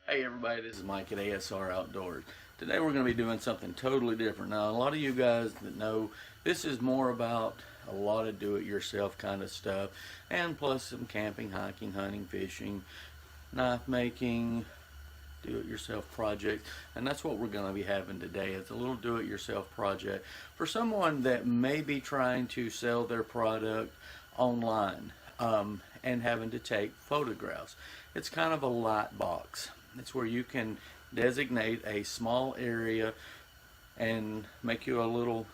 Hey everybody, this is Mike at ASR Outdoors. Today we're going to be doing something totally different. Now, a lot of you guys that know, this is more about a lot of do-it-yourself kind of stuff, and plus some camping, hiking, hunting, fishing, knife making, do-it-yourself projects, and that's what we're going to be having today. It's a little do-it-yourself project for someone that may be trying to sell their product online and having to take photographs. It's kind of a light box. It's where you can designate a small area and make you a little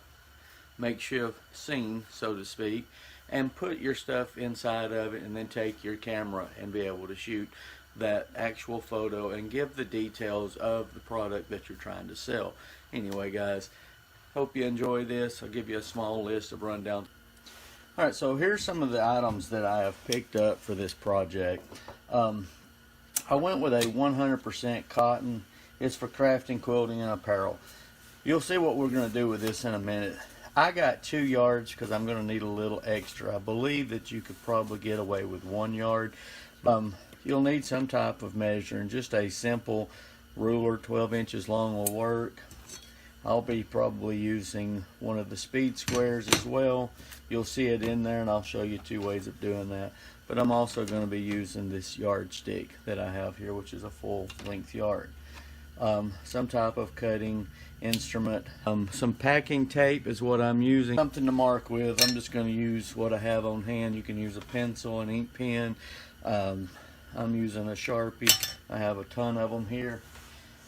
makeshift scene, so to speak, and put your stuff inside of it, and then take your camera and be able to shoot that actual photo and give the details of the product that you're trying to sell. Anyway, guys, hope you enjoy this. I'll give you a small list of rundown. Alright, so here's some of the items that I have picked up for this project. I went with a 100% cotton. It's for crafting, quilting, and apparel. You'll see what we're going to do with this in a minute. I got 2 yards because I'm going to need a little extra. I believe that you could probably get away with 1 yard. You'll need some type of measuring. Just a simple ruler, 12 inches long, will work. I'll be probably using one of the speed squares as well. You'll see it in there, and I'll show you 2 ways of doing that. But I'm also going to be using this yardstick that I have here, which is a full length yard. Some type of cutting instrument. Some packing tape is what I'm using. Something to mark with. I'm just going to use what I have on hand. You can use a pencil, an ink pen. I'm using a Sharpie. I have a ton of them here.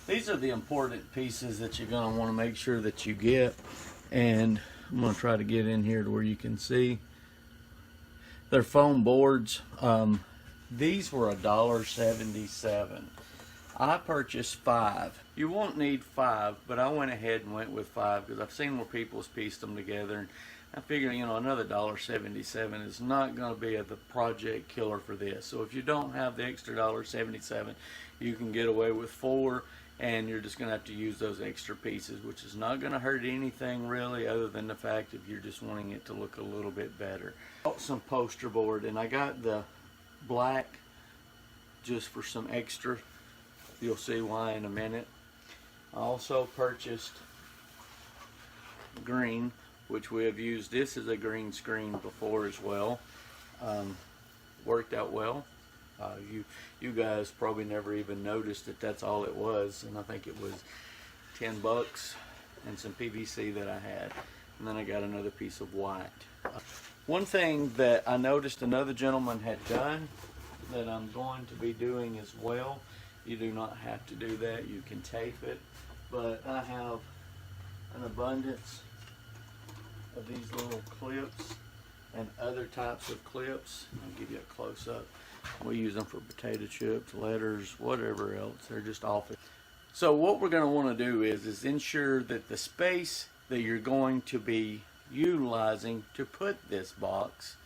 These are the important pieces that you're going to want to make sure that you get. And I'm going to try to get in here to where you can see. They're foam boards. These were $1.77. I purchased 5. You won't need 5, but I went ahead and went with 5 because I've seen where people's pieced them together, and I figured, you know, another $1.77 is not going to be the project killer for this. So if you don't have the extra $1.77, you can get away with 4, and you're just going to have to use those extra pieces, which is not going to hurt anything really, other than the fact if you're just wanting it to look a little bit better. Some poster board, and I got the black just for some extra. You'll see why in a minute. I also purchased green, which we have used this as a green screen before as well. Worked out well. You guys probably never even noticed that that's all it was, and I think it was 10 bucks and some PVC that I had, and then I got another piece of white. One thing that I noticed another gentleman had done that I'm going to be doing as well, you do not have to do that, you can tape it, but I have an abundance of these little clips and other types of clips. I'll give you a close-up. We use them for potato chips, letters, whatever else. They're just awful. So what we're going to want to do is ensure that the space that you're going to be utilizing to put this box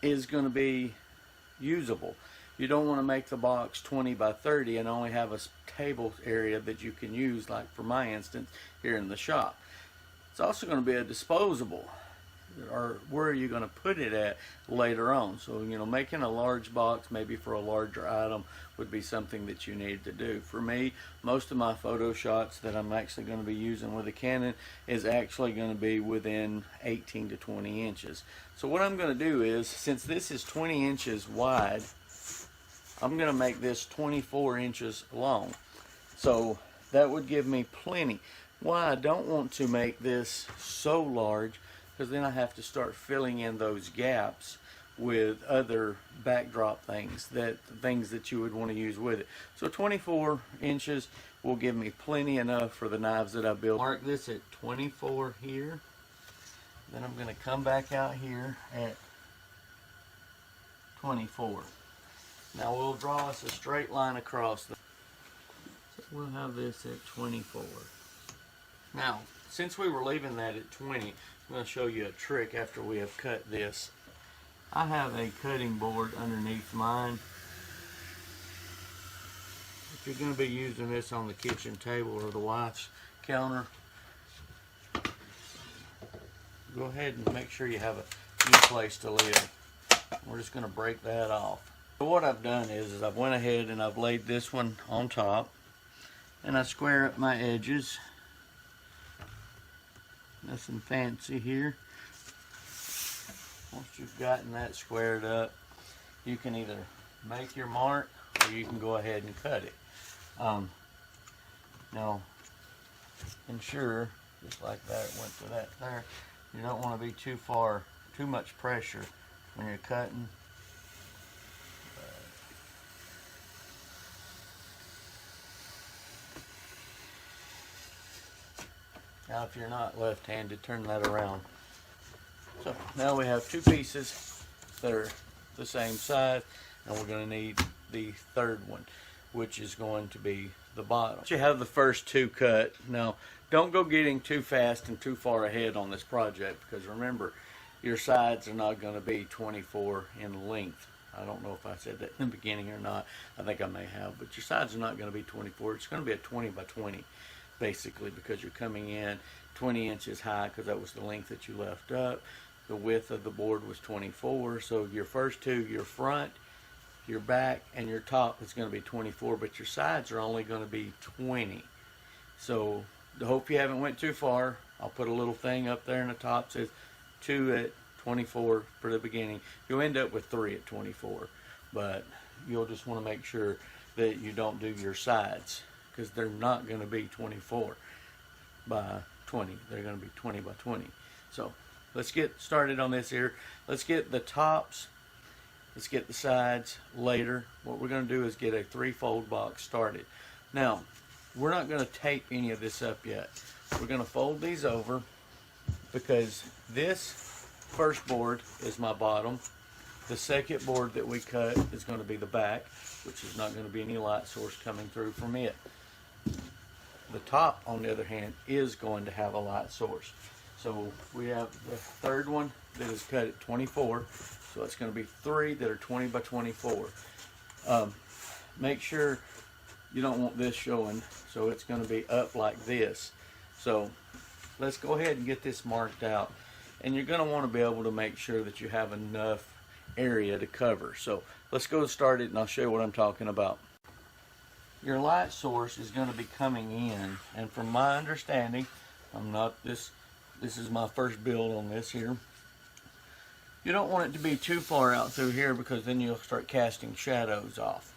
is going to be usable. You don't want to make the box 20 by 30 and only have a table area that you can use, like for my instance here in the shop. It's also going to be a disposable, or where are you going to put it at later on. So, you know, making a large box maybe for a larger item would be something that you need to do. For me, most of my photo shots that I'm actually going to be using with a Canon is actually going to be within 18 to 20 inches. So what I'm going to do is, since this is 20 inches wide, I'm going to make this 24 inches long. So that would give me plenty. Why I don't want to make this so large, because then I have to start filling in those gaps with other backdrop things that you would want to use with it. So 24 inches will give me plenty enough for the knives that I build. Mark this at 24 here. Then I'm going to come back out here at 24. Now we'll draw us a straight line across. So we'll have this at 24. Now, since we were leaving that at 20, I'm going to show you a trick after we have cut this. I have a cutting board underneath mine. If you're going to be using this on the kitchen table or the wife's counter, go ahead and make sure you have a new place to live. We're just going to break that off. So what I've done is I've went ahead and I've laid this one on top, and I square up my edges. Nothing fancy here. Once you've gotten that squared up, you can either make your mark or you can go ahead and cut it. Now, ensure, just like that, went to that there, you don't want to be too much pressure when you're cutting. Now if you're not left-handed, turn that around. So now we have two pieces that are the same size, and we're going to need the third one, which is going to be the bottom. You have the first two cut. Now don't go getting too fast and too far ahead on this project, because remember, your sides are not going to be 24 in length. I don't know if I said that in the beginning or not. I think I may have, but your sides are not going to be 24. It's going to be a 20 by 20 basically, because you're coming in 20 inches high, because that was the length that you left up. The width of the board was 24, so your first two, your front, your back, and your top is going to be 24, but your sides are only going to be 20. So I hope you haven't went too far. I'll put a little thing up there in the top that says 2 at 24 for the beginning. You'll end up with 3 at 24, but you'll just want to make sure that you don't do your sides, because they're not going to be 24 by 20. They're going to be 20 by 20. So let's get started on this here. Let's get the tops. Let's get the sides later. What we're going to do is get a 3-fold box started. Now, we're not going to tape any of this up yet. We're going to fold these over, because this first board is my bottom. The second board that we cut is going to be the back, which is not going to be any light source coming through from it. The top, on the other hand, is going to have a light source. So we have the third one that is cut at 24. So it's going to be 3 that are 20 by 24. Make sure you don't want this showing, so it's going to be up like this. So let's go ahead and get this marked out. And you're going to want to be able to make sure that you have enough area to cover. So let's go start it, and I'll show you what I'm talking about. Your light source is going to be coming in, and from my understanding, this is my first build on this here. You don't want it to be too far out through here, because then you'll start casting shadows off.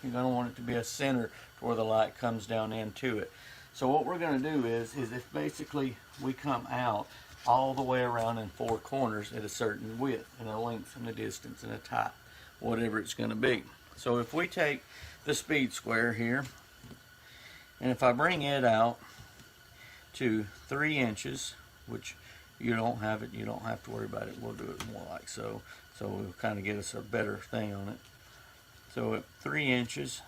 You're going to want it to be a center to where the light comes down into it. So what we're going to do is if basically we come out all the way around in 4 corners at a certain width and a length and a distance and a type, whatever it's going to be. So if we take the speed square here, and if I bring it out to 3 inches, which you don't have it, you don't have to worry about it. We'll do it more like so. So we'll kind of get us a better thing on it. So at 3 inches,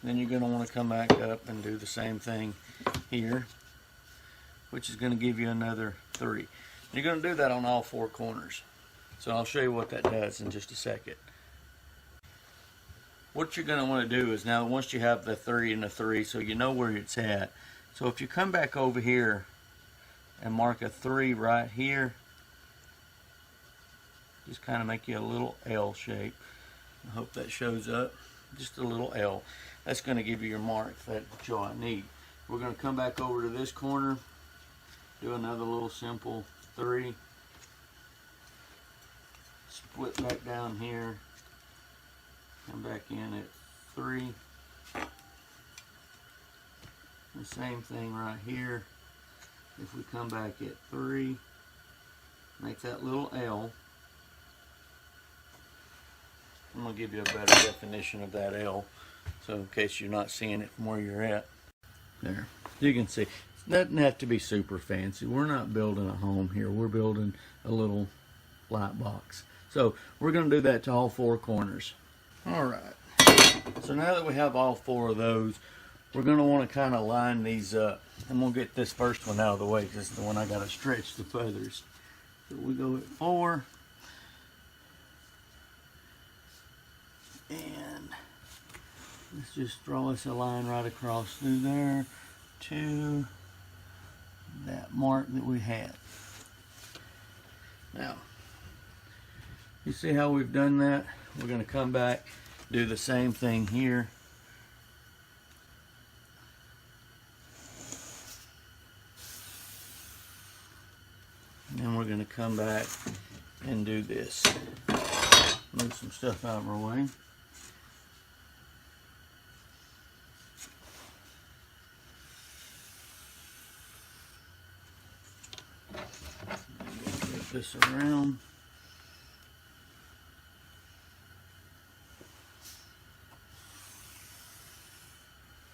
then you're going to want to come back up and do the same thing here, which is going to give you another 3. You're going to do that on all 4 corners. So I'll show you what that does in just a second. What you're going to want to do is, now once you have the 3 and the 3, so you know where it's at. So if you come back over here and mark a 3 right here, just kind of make you a little L shape. I hope that shows up. Just a little L. That's going to give you your mark that you need. We're going to come back over to this corner, do another little simple 3. Split back down here, come back in at 3. The same thing right here. If we come back at 3, make that little L. I'm going to give you a better definition of that L, so in case you're not seeing it from where you're at. There, you can see. It doesn't have to be super fancy. We're not building a home here. We're building a little light box. So we're going to do that to all 4 corners. All right. So now that we have all 4 of those, we're going to want to kind of line these up. I'm going to get this first one out of the way, because it's the one I got to stretch the feathers. So we go at 4. And let's just draw us a line right across through there to that mark that we had. Now, You see how we've done that? We're going to come back, do the same thing here. And then we're going to come back and do this. Move some stuff out of our way. Flip this around.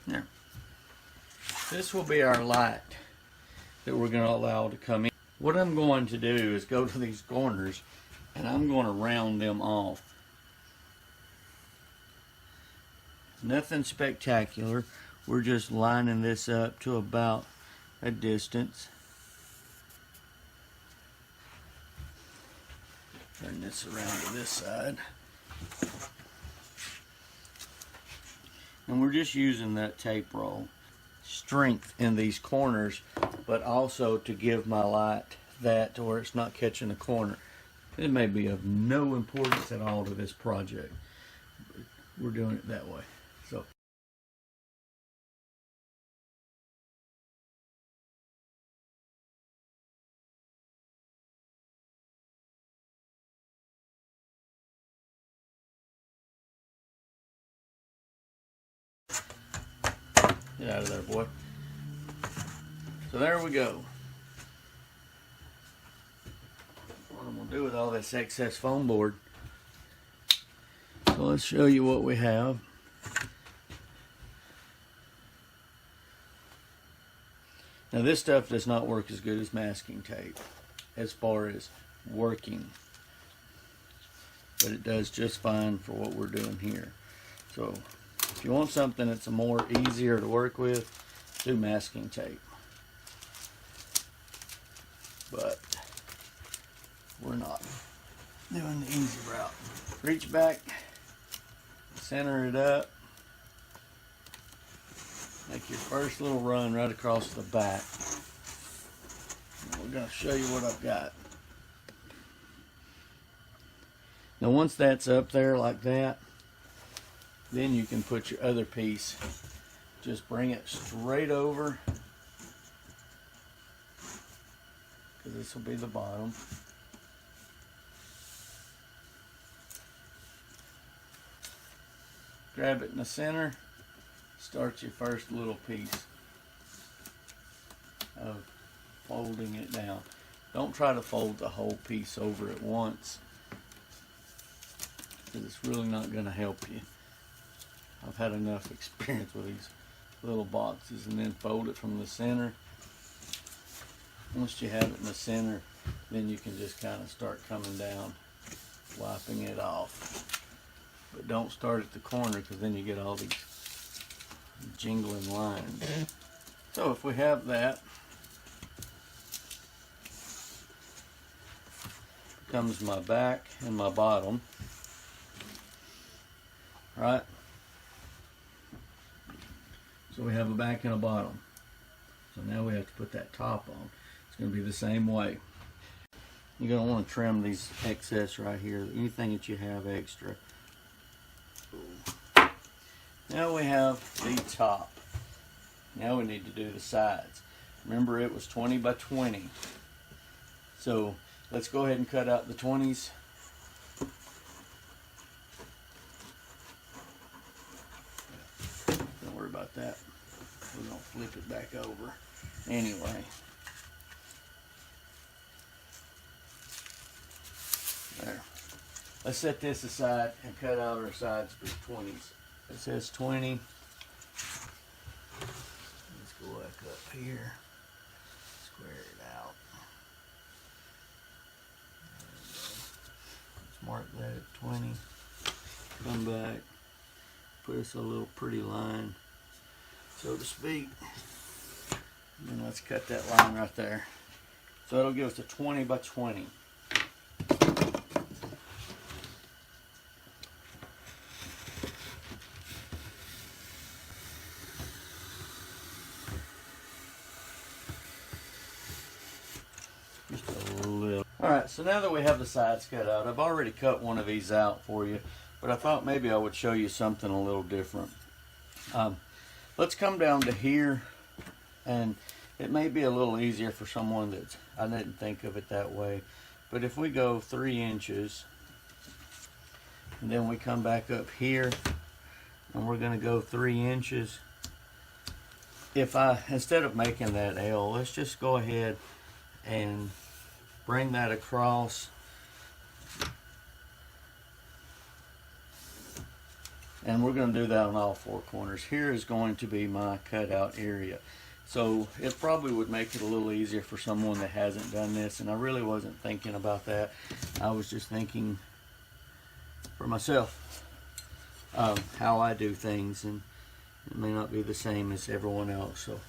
There. This will be our light that we're going to allow to come in. What I'm going to do is go to these corners and I'm going to round them off. Nothing spectacular. We're just lining this up to about a distance. Turn this around to this side. And we're just using that tape roll. Strength in these corners, but also to give my light that to where it's not catching the corner. It may be of no importance at all to this project, but we're doing it that way. So get out of there, boy. So there we go. What I'm going to do with all this excess foam board. So let's show you what we have. Now this stuff does not work as good as masking tape as far as working. But it does just fine for what we're doing here. So if you want something that's more easier to work with, do masking tape. But we're not doing the easy route. Reach back, center it up, make your first little run right across the back. And we're going to show you what I've got. Now once that's up there like that, then you can put your other piece, just bring it straight over, because this will be the bottom. Grab it in the center, start your first little piece of folding it down. Don't try to fold the whole piece over at once, because it's really not going to help you. I've had enough experience with these little boxes. And then fold it from the center. Once you have it in the center, then you can just kind of start coming down, wiping it off. But don't start at the corner, because then you get all these jingling lines. So if we have that, comes my back and my bottom, right? So we have a back and a bottom. So now we have to put that top on. It's going to be the same way. You're going to want to trim these excess right here, anything that you have extra. Now we have the top. Now we need to do the sides. Remember, it was 20 by 20. So let's go ahead and cut out the 20s. Don't worry about that. We're going to flip it back over anyway. There. Let's set this aside and cut out our sides for 20s. It says 20. Let's go back up here. Square it out. Let's mark that at 20. Come back. Put us a little pretty line, so to speak. And then let's cut that line right there. So it'll give us a 20 by 20. Just a little. Alright, Alright, so now that we have the sides cut out, I've already cut one of these out for you, but I thought maybe I would show you something a little different. Let's come down to here, and it may be a little easier for someone that I didn't think of it that way, but if we go 3 inches, and then we come back up here, and we're going to go 3 inches. If instead of making that L, let's just go ahead and bring that across, and we're going to do that on all 4 corners. Here is going to be my cutout area. So it probably would make it a little easier for someone that hasn't done this, and I really wasn't thinking about that. I was just thinking for myself how I do things, and it may not be the same as everyone else. So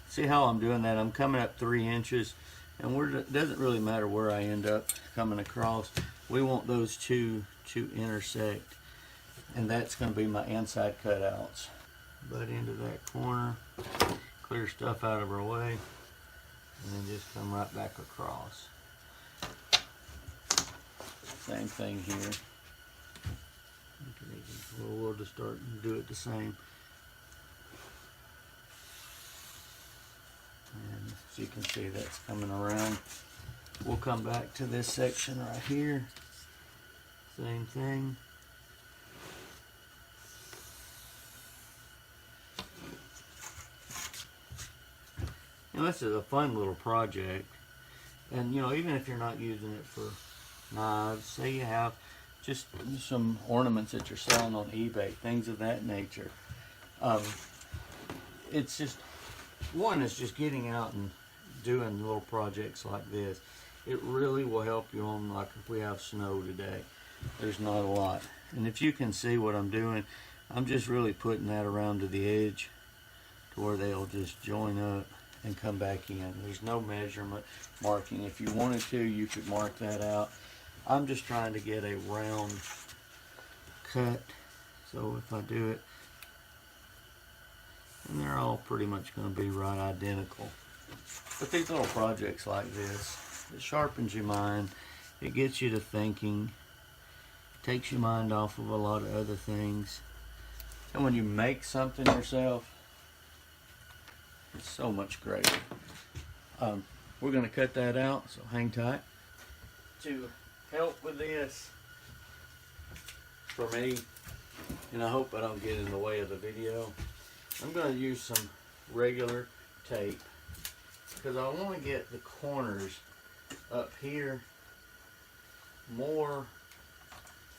see how I'm doing that? I'm coming up 3 inches, and it doesn't really matter where I end up coming across. We want those two to intersect, and that's going to be my inside cutouts. Butt into that corner, clear stuff out of our way, and then just come right back across. Same thing here. We'll just start and do it the same. And as you can see, that's coming around. We'll come back to this section right here. Same thing. You know, this is a fun little project. And you know, even if you're not using it for knives, say you have just some ornaments that you're selling on eBay, things of that nature. It's just, one is just getting out and doing little projects like this. It really will help you on, like if we have snow today, there's not a lot. And if you can see what I'm doing, I'm just really putting that around to the edge to where they'll just join up and come back in. There's no measurement marking. If you wanted to, you could mark that out. I'm just trying to get a round cut, so if I do it, and they're all pretty much going to be right identical. But these little projects like this, it sharpens your mind, it gets you to thinking, takes your mind off of a lot of other things, and when you make something yourself, it's so much greater. We're going to cut that out, so hang tight. To help with this, for me, and I hope I don't get in the way of the video, I'm going to use some regular tape because I want to get the corners up here more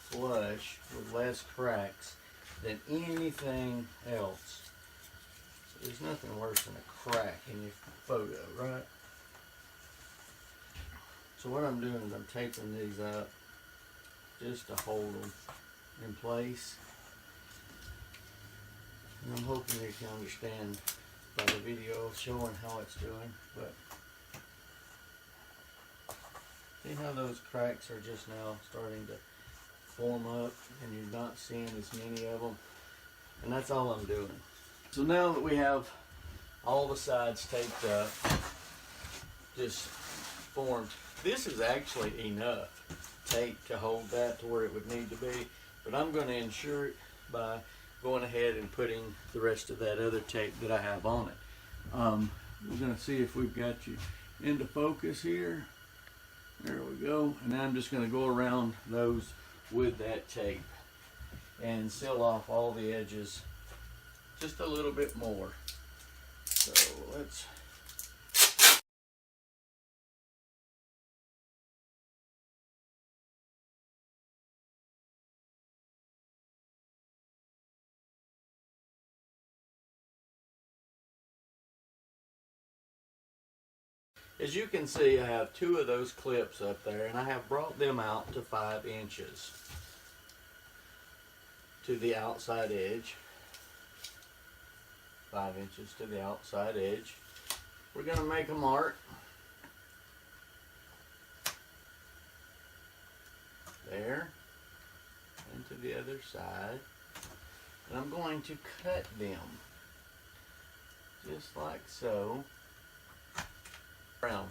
flush with less cracks than anything else. So there's nothing worse than a crack in your photo, right? So what I'm doing is I'm taping these up just to hold them in place. And I'm hoping you can understand by the video showing how it's doing. But see how those cracks are just now starting to form up, and you're not seeing as many of them. And that's all I'm doing. So now that we have all the sides taped up, just formed, this is actually enough tape to hold that to where it would need to be, but I'm going to ensure it by going ahead and putting the rest of that other tape that I have on it. We're going to see if we've got you into focus here. There we go. And now I'm just going to go around those with that tape and seal off all the edges just a little bit more. So let's as you can see, I have 2 of those clips up there, and I have brought them out to 5 inches to the outside edge. 5 inches to the outside edge. We're going to make a mark there and to the other side, and I'm going to cut them just like so. Brown.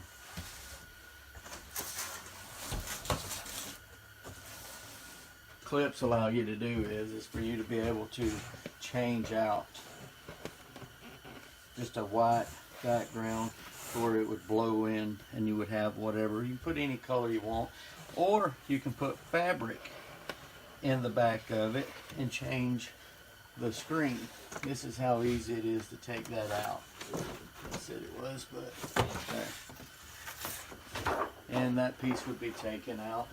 clips allow you to do is for you to be able to change out just a white background where it would blow in and you would have whatever. You can put any color you want, or you can put fabric in the back of it and change the screen. This is how easy it is to take that out. I said it was, but okay. And that piece would be taken out.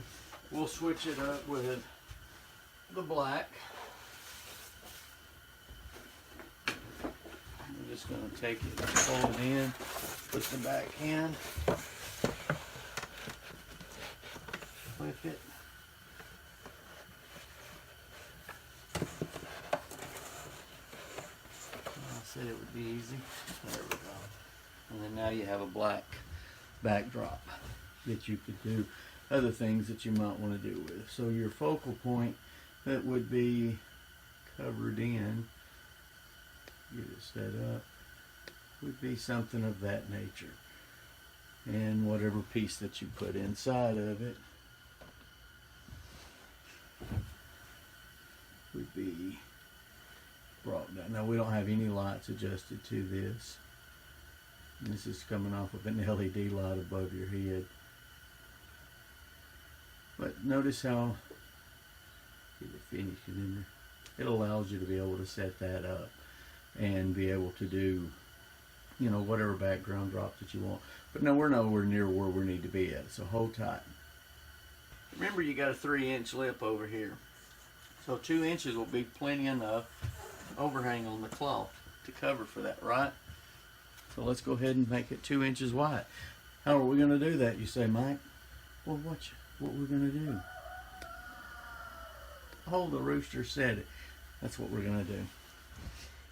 We'll switch it up with the black. I'm just going to take it and fold it in, put the back in, flip it. I said it would be easy. There we go. And then now you have a black backdrop that you could do other things that you might want to do with. So your focal point that would be covered in, get it set up, would be something of that nature. And whatever piece that you put inside of it would be brought down. Now we don't have any lights adjusted to this. This is coming off of an LED light above your head. But notice how get it finished in there. It allows you to be able to set that up and be able to do, you know, whatever background drop that you want. But now we're nowhere near where we need to be at, so hold tight. Remember, you got a 3-inch lip over here. So 2 inches will be plenty enough overhang on the cloth to cover for that, right? So let's go ahead and make it 2 inches wide. How are we going to do that, you say, Mike? Well, what we're going to do? Oh, the rooster said it. That's what we're going to do.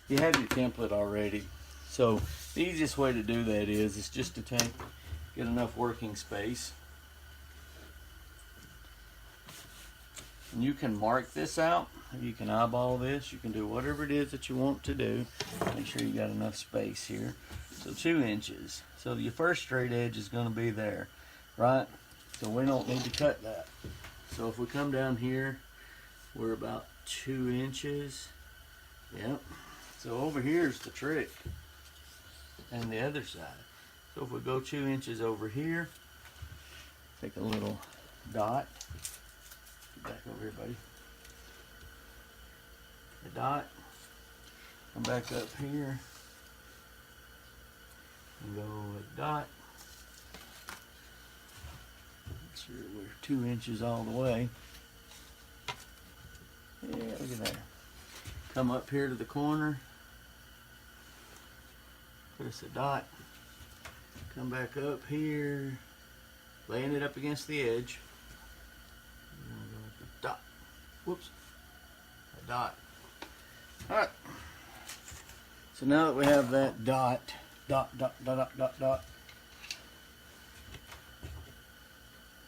You have your template already. So the easiest way to do that is just to get enough working space. And you can mark this out. You can eyeball this. You can do whatever it is that you want to do. Make sure you got enough space here. So 2 inches. So your first straight edge is going to be there, right? So we don't need to cut that. So if we come down here, we're about 2 inches. Yep. So over here is the trick. And the other side. So if we go 2 inches over here, take a little dot. Get back over here, buddy. The dot. Come back up here. And go with dot. Make sure we're 2 inches all the way. Yeah, look at there. Come up here to the corner. Put us a dot. Come back up here. Laying it up against the edge. Go with the dot. Whoops. A dot. Alright. So now that we have that dot, dot, dot,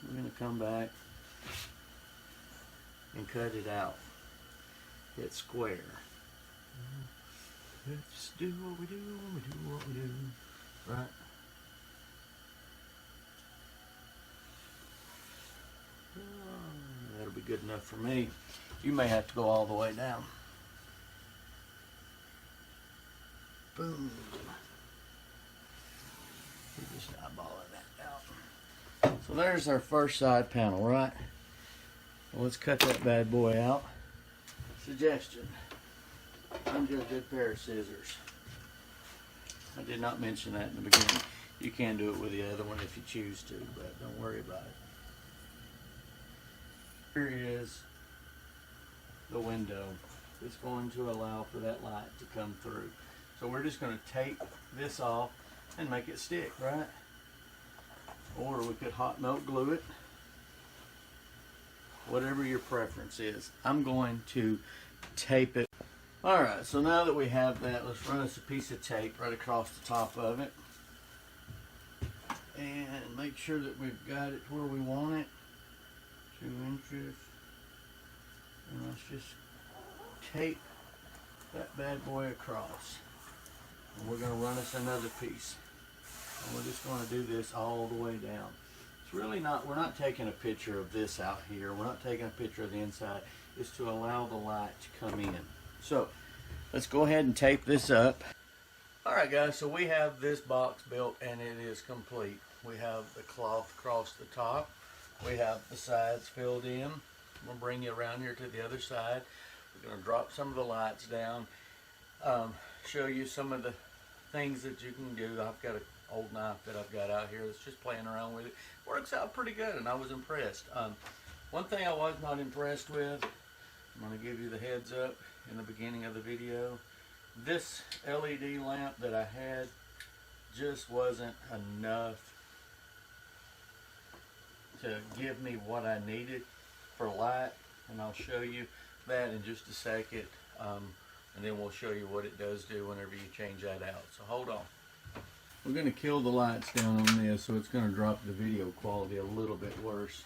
we're going to come back and cut it out. Hit square. Let's do what we do when we do what we do. Right? Oh, that'll be good enough for me. You may have to go all the way down. Boom. We're just eyeballing that out. So there's our first side panel, right? Well, let's cut that bad boy out. Suggestion. Find you a good pair of scissors. I did not mention that in the beginning. You can do it with the other one if you choose to, but don't worry about it. Here is the window. It's going to allow for that light to come through. So we're just going to take this off and make it stick, right? Or we could hot melt glue it. Whatever your preference is. I'm going to tape it. Alright, so now that we have that, let's run us a piece of tape right across the top of it. And make sure that we've got it where we want it. 2 inches. And let's just tape that bad boy across. And we're going to run us another piece. And we're just going to do this all the way down. It's really not, we're not taking a picture of this out here. We're not taking a picture of the inside. is to allow the light to come in. So let's go ahead and tape this up. Alright guys, so we have this box built and it is complete. We have the cloth across the top. We have the sides filled in. I'm going to bring you around here to the other side. We're going to drop some of the lights down. Show you some of the things that you can do. I've got an old knife that I've got out here that's just playing around with it. Works out pretty good and I was impressed. One thing I was not impressed with, I'm going to give you the heads up in the beginning of the video. This LED lamp that I had just wasn't enough to give me what I needed for light, and I'll show you that in just a second, and then we'll show you what it does do whenever you change that out. So hold on. We're going to kill the lights down on this, so it's going to drop the video quality a little bit worse.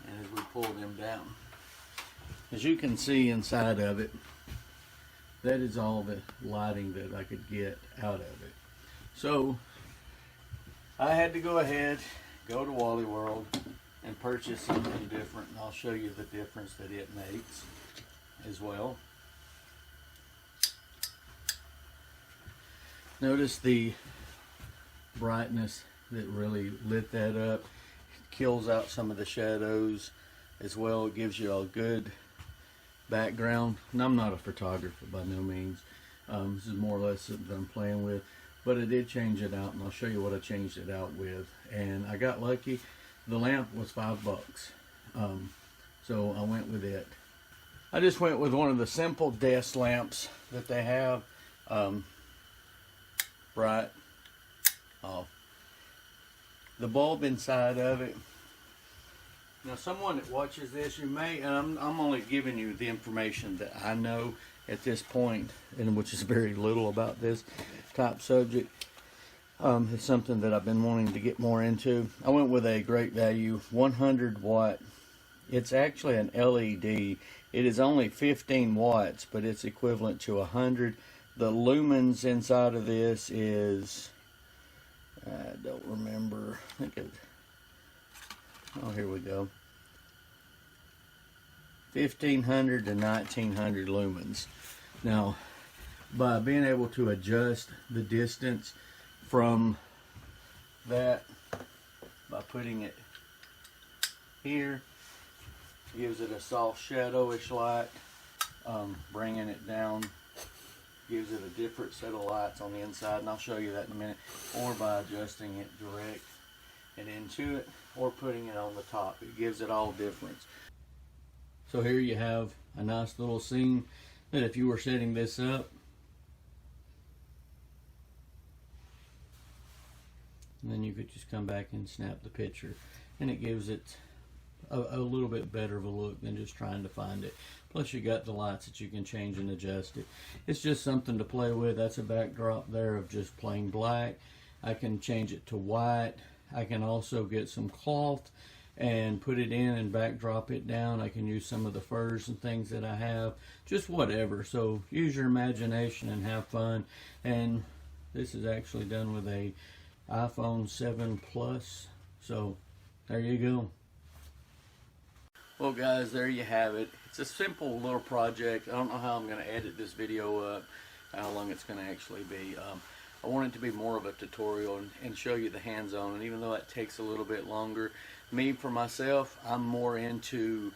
And as we pull them down, as you can see inside of it, that is all the lighting that I could get out of it. So I had to go ahead, go to Wally World and purchase something different, and I'll show you the difference that it makes as well. Notice the brightness that really lit that up. It kills out some of the shadows as well. It gives you a good background. And I'm not a photographer by no means. This is more or less something I'm playing with, but I did change it out, and I'll show you what I changed it out with. And I got lucky. The lamp was $5, so I went with it. I just went with one of the simple desk lamps that they have. Bright off. The bulb inside of it. Now, someone that watches this, you may, and I'm only giving you the information that I know at this point, and which is very little about this type subject. It's something that I've been wanting to get more into. I went with a Great Value 100 watt. It's actually an LED. It is only 15 watts, but it's equivalent to 100. The lumens inside of this is, I don't remember. I think oh, here we go. 1500 to 1900 lumens. Now, by being able to adjust the distance from that, by putting it here, gives it a soft shadowish light. Bringing it down gives it a different set of lights on the inside, and I'll show you that in a minute. Or by adjusting it direct and into it, or putting it on the top. It gives it all difference. So here you have a nice little scene that if you were setting this up, and then you could just come back and snap the picture, and it gives it a little bit better of a look than just trying to find it. Plus you got the lights that you can change and adjust it. It's just something to play with. That's a backdrop there of just plain black. I can change it to white. I can also get some cloth and put it in and backdrop it down. I can use some of the furs and things that I have, just whatever. So use your imagination and have fun. And this is actually done with a iPhone 7 Plus. So there you go. Well guys, there you have it. It's a simple little project. I don't know how I'm going to edit this video up, how long it's going to actually be. I want it to be more of a tutorial and show you the hands-on, and even though that takes a little bit longer, me for myself, I'm more into,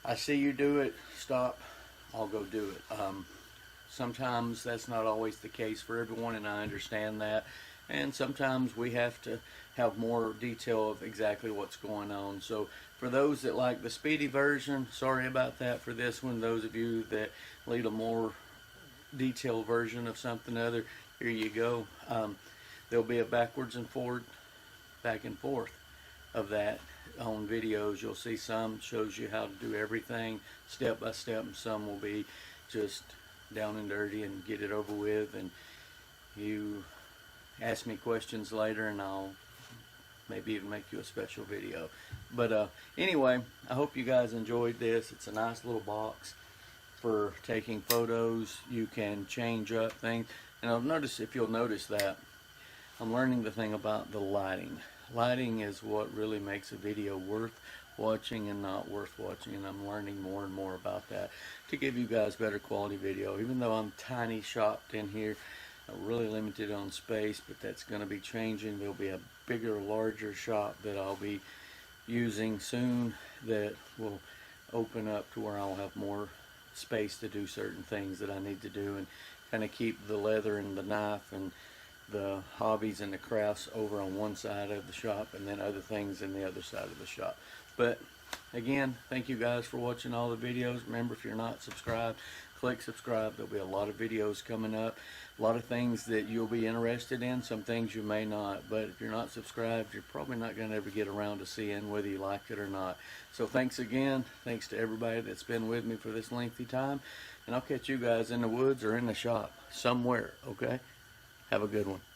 I see you do it, stop, I'll go do it. Sometimes that's not always the case for everyone, and I understand that, and sometimes we have to have more detail of exactly what's going on. So for those that like the speedy version, sorry about that for this one. Those of you that need a more detailed version of something other, here you go. There'll be a backwards and forward, back and forth of that on videos. You'll see some shows you how to do everything step by step, and some will be just down and dirty and get it over with, and you ask me questions later and I'll maybe even make you a special video. But anyway, I hope you guys enjoyed this. It's a nice little box for taking photos. You can change up things, and I'll notice, if you'll notice, that I'm learning the thing about the lighting. Lighting is what really makes a video watching and not worth watching, and I'm learning more and more about that to give you guys better quality video. Even though I'm tiny shopped in here, I'm really limited on space, but that's going to be changing. There'll be a bigger, larger shop that I'll be using soon that will open up to where I'll have more space to do certain things that I need to do, and kind of keep the leather and the knife and the hobbies and the crafts over on one side of the shop, and then other things in the other side of the shop. But again, thank you guys for watching all the videos. Remember, if you're not subscribed, click subscribe. There'll be a lot of videos coming up, a lot of things that you'll be interested in, some things you may not. But if you're not subscribed, you're probably not going to ever get around to seeing whether you like it or not. So thanks again. Thanks to everybody that's been with me for this lengthy time, and I'll catch you guys in the woods or in the shop somewhere. Okay, have a good one.